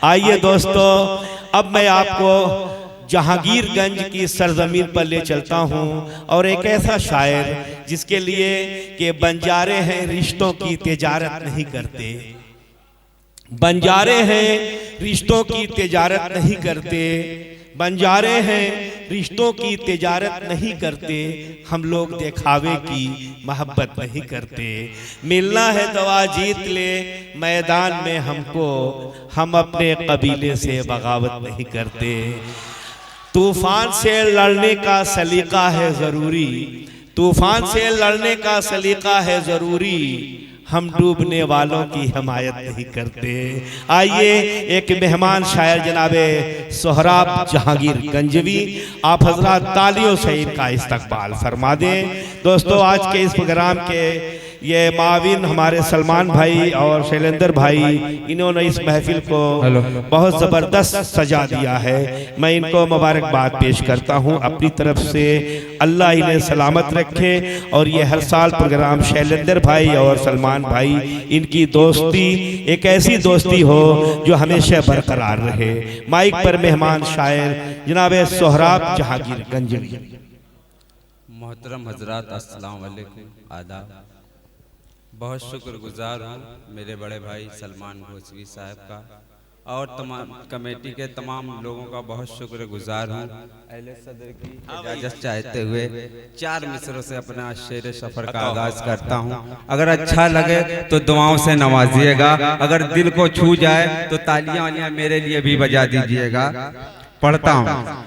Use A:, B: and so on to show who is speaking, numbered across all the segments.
A: आइए दोस्तों, अब मैं आपको जहांगीरगंज की सरजमीन पर ले चलता हूँ और एक ऐसा शायर जिसके लिए कि बंजारे हैं रिश्तों की तिजारत नहीं करते। बंजारे हैं रिश्तों की तिजारत नहीं करते। बंजारे हैं रिश्तों की तिजारत नहीं करते। हम लोग दिखावे की मोहब्बत नहीं करते। मिलना है तो आ जीत ले मैदान में हमको, हम अपने कबीले से बगावत नहीं करते। तूफान से लड़ने का सलीका है ज़रूरी, तूफान से लड़ने का सलीका है ज़रूरी, हम डूबने वालों की हिमायत नहीं करते। आइए एक मेहमान शायर जनाबे सोहराब जहांगीरगंजवी, आप हजरात तालियों से इनका इस्तकबाल फरमा दें। दोस्तों, आज के इस प्रोग्राम के ये माविन हमारे सलमान भाई और शैलेंद्र भाई, इन्होंने इस महफिल को बहुत ज़बरदस्त सजा दिया है। मैं इनको मुबारकबाद पेश करता हूँ अपनी तरफ से। अल्लाह इन्हें सलामत रखे और ये हर साल प्रोग्राम शैलेंद्र भाई और सलमान भाई, इनकी दोस्ती एक ऐसी दोस्ती हो जो हमेशा बरकरार रहे। माइक पर मेहमान शायर जनाब सोहराब जहांगीरगंजवी।
B: मोहतरम हजरात, अस्सलाम वालेकुम, आदाब। बहुत शुक्रगुजार हूँ मेरे बड़े भाई सलमान घोसवी साहब का और तमाम कमेटी के तमाम लोगों का बहुत शुक्रगुजार हूँ। अहले सदर की इजाज़त चाहते हुए 4 मिसरों से अपना शेर सफ़र का आगाज़ करता हूँ। अगर अच्छा लगे तो दुआओं से नवाजिएगा, अगर दिल को छू जाए तो तालियां वालियां मेरे लिए भी बजा दीजिएगा। पढ़ता हूँ।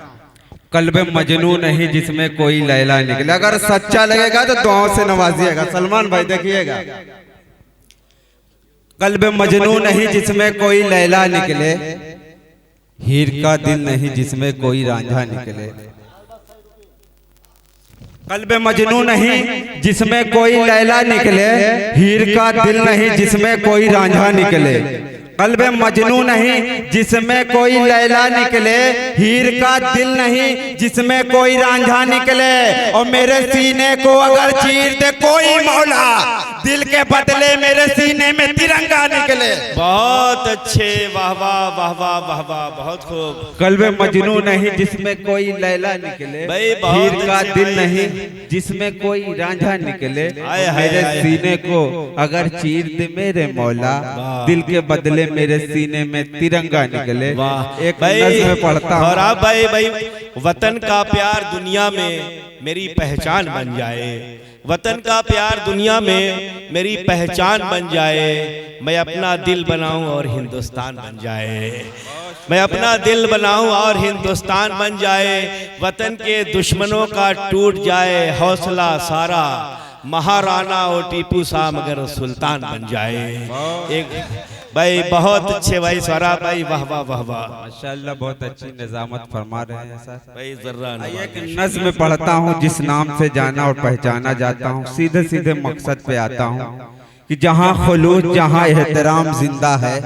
B: कल्बे मजनू नहीं जिसमें कोई लैला निकले, अगर सच्चा लगेगा तो दुआओं से नवाजिएगा। सलमान भाई देखिएगा। कल्बे मजनू नहीं जिसमें कोई लैला निकले, हीर का दिल नहीं जिसमें कोई रांझा निकले। कल्बे मजनू नहीं जिसमें कोई लैला निकले, हीर का दिल नहीं जिसमें कोई रांझा निकले। कल्बे मजनू नहीं जिसमें कोई लैला निकले, हीर का दिल नहीं जिसमें कोई रांझा निकले। और मेरे सीने को अगर चीर दे कोई मौला, दिल के बदले मेरे सीने में तिरंगा निकले।
A: बहुत अच्छे, वाह वाह वाह वाह वाह वाह, बहुत खूब।
B: कल्बे मजनू नहीं जिसमें कोई लैला निकले, हीर का दिल नहीं जिसमें कोई रांझा निकले। मेरे सीने को अगर चीर दे मेरे मौला, दिल के बदले मेरे सीने में तिरंगा निकले। एक नज़्म पढ़ता हूं।
A: और आप भाई वतन का प्यार दुनिया में मेरी पहचान बन जाए, वतन का प्यार दुनिया में मेरी पहचान बन जाए। मैं अपना दिल बनाऊं और हिंदुस्तान बन जाए, मैं अपना दिल बनाऊं और हिंदुस्तान बन जाए। वतन के दुश्मनों का टूट जाए हौसला सारा, महाराणा और टीपू सा मगर सुल्तान बन जाए। एक भाई बहुत अच्छे भाई सोहराब भाई, वाह वाह वाह वाह,
B: माशाअल्लाह बहुत अच्छी निजामत फरमा रहे हैं सर
A: भाई। जर्रा
B: एक नज़्म पढ़ता हूँ जिस नाम से जाना और पहचाना जाता हूँ। सीधे सीधे मकसद पे आता हूँ कि जहाँ खुलूस जहाँ एहतराम जिंदा है,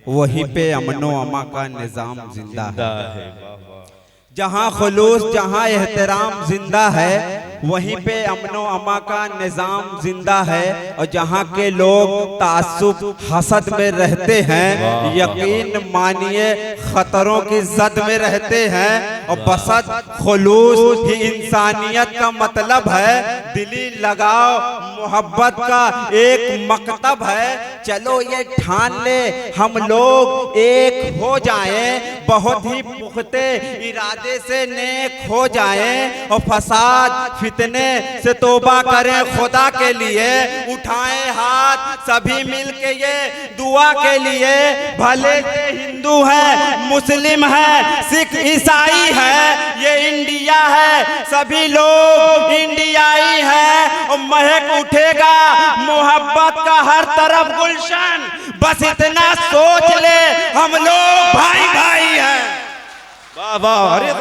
B: वहीं पे अमनो अमा का निजाम जिंदा है। जहाँ खुलूस जहाँ एहतराम जिंदा है, वहीं पे अमनो अमा का निजाम जिंदा है। और जहाँ के लोग तासुब हसद में रहते हैं, यकीन मानिए खतरों की जद में रहते हैं। और बसत खुलूस ही इंसानियत का मतलब है, दिली लगाव मोहब्बत का एक मकतब है। चलो ये ठान ले हम लोग एक हो जाएं, बहुत ही पुख्ते इरादे से नेक हो जाएं। और फसाद फितने से तौबा करें खुदा के लिए, उठाएं हाथ सभी मिल के ये दुआ के लिए। भले से हिंदू है, मुस्लिम है, सिख ईसाई है, ये इंडिया है, सभी लोग इंडियाई है। और महक उठेगा मोहब्बत का हर तरफ गुलशन, बस इतना सोच ले हम लोग भाई भाई हैं।
A: वाह वाह, अरे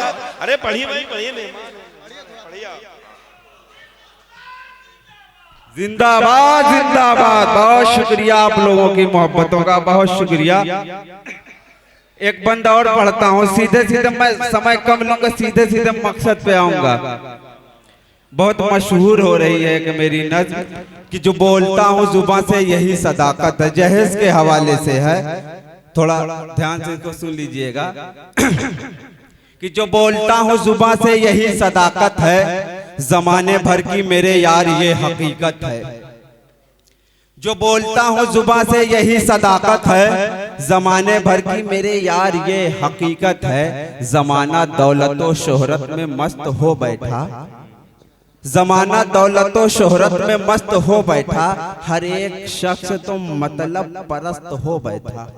A: अरे पढ़िए भाई, पढ़िए।
B: जिंदाबाद जिंदाबाद। बहुत शुक्रिया आप लोगों की मोहब्बतों का, बहुत शुक्रिया। एक बंदा और पढ़ता हूँ। सीधे सीधे मैं समय कम लूंगा, सीधे सीधे मकसद पे आऊंगा। बहुत मशहूर हो रही है कि मेरी नज़्म कि जो बोलता हूँ जुबान से यही सदाकत है, जहेज के हवाले से है थोड़ा ध्यान से इसको सुन लीजिएगा कि जो बोलता हूँ जुबां से यही सदाकत है, जमाने भर की मेरे यार ये हकीकत है। जो बोलता हूँ जुबां से यही सदाकत है, जमाने भर की मेरे यार ये हकीकत है। जमाना दौलत व शोहरत में मस्त हो बैठा, जमाना दौलत व शोहरत में मस्त हो बैठा, हर एक शख्स तो मतलब परस्त हो बैठा।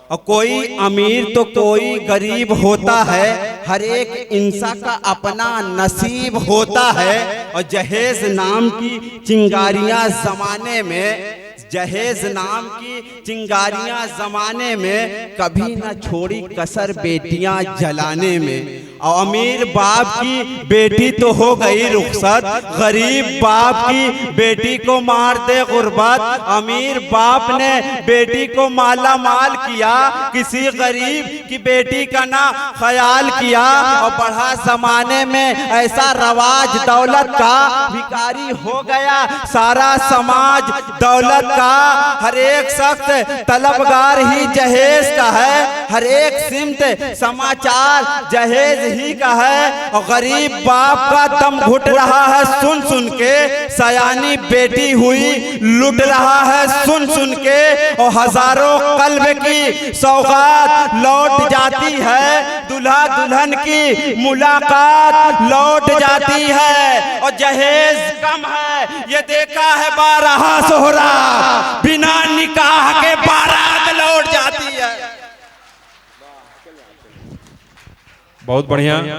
B: और कोई अमीर तो कोई गरीब होता है, हर एक इंसान का अपना नसीब होता है। और जहेज नाम की चिंगारियां जमाने में, जहेज नाम की चिंगारियां जमाने में कभी न छोड़ी कसर बेटियां जलाने में। और अमीर बाप की बेटी तो हो गई रुखसत, गरीब बाप की बेटी को मार दे गुर्बत। अमीर बाप ने बेटी को माला माल किया, किसी गरीब की बेटी का ना ख्याल किया। और बढ़ा जमाने में ऐसा रवाज दौलत का, भिखारी हो गया सारा समाज दौलत का। हर एक शख्स तलबगार ही जहेज का है, हर एक सिमत समाचार जहेज ही का है। और गरीब बाप का दम घुट रहा है सुन सुन के, सयानी बेटी हुई लुट रहा है सुन सुन के। और हजारों कल्ब की सौगात लौट जाती है, दुल्हा दुल्हन की मुलाकात लौट जाती है। और जहेज कम है ये देखा है 12 सोहरा, बिना निकाह के बारात लौट जाती है।
C: बहुत बढ़िया।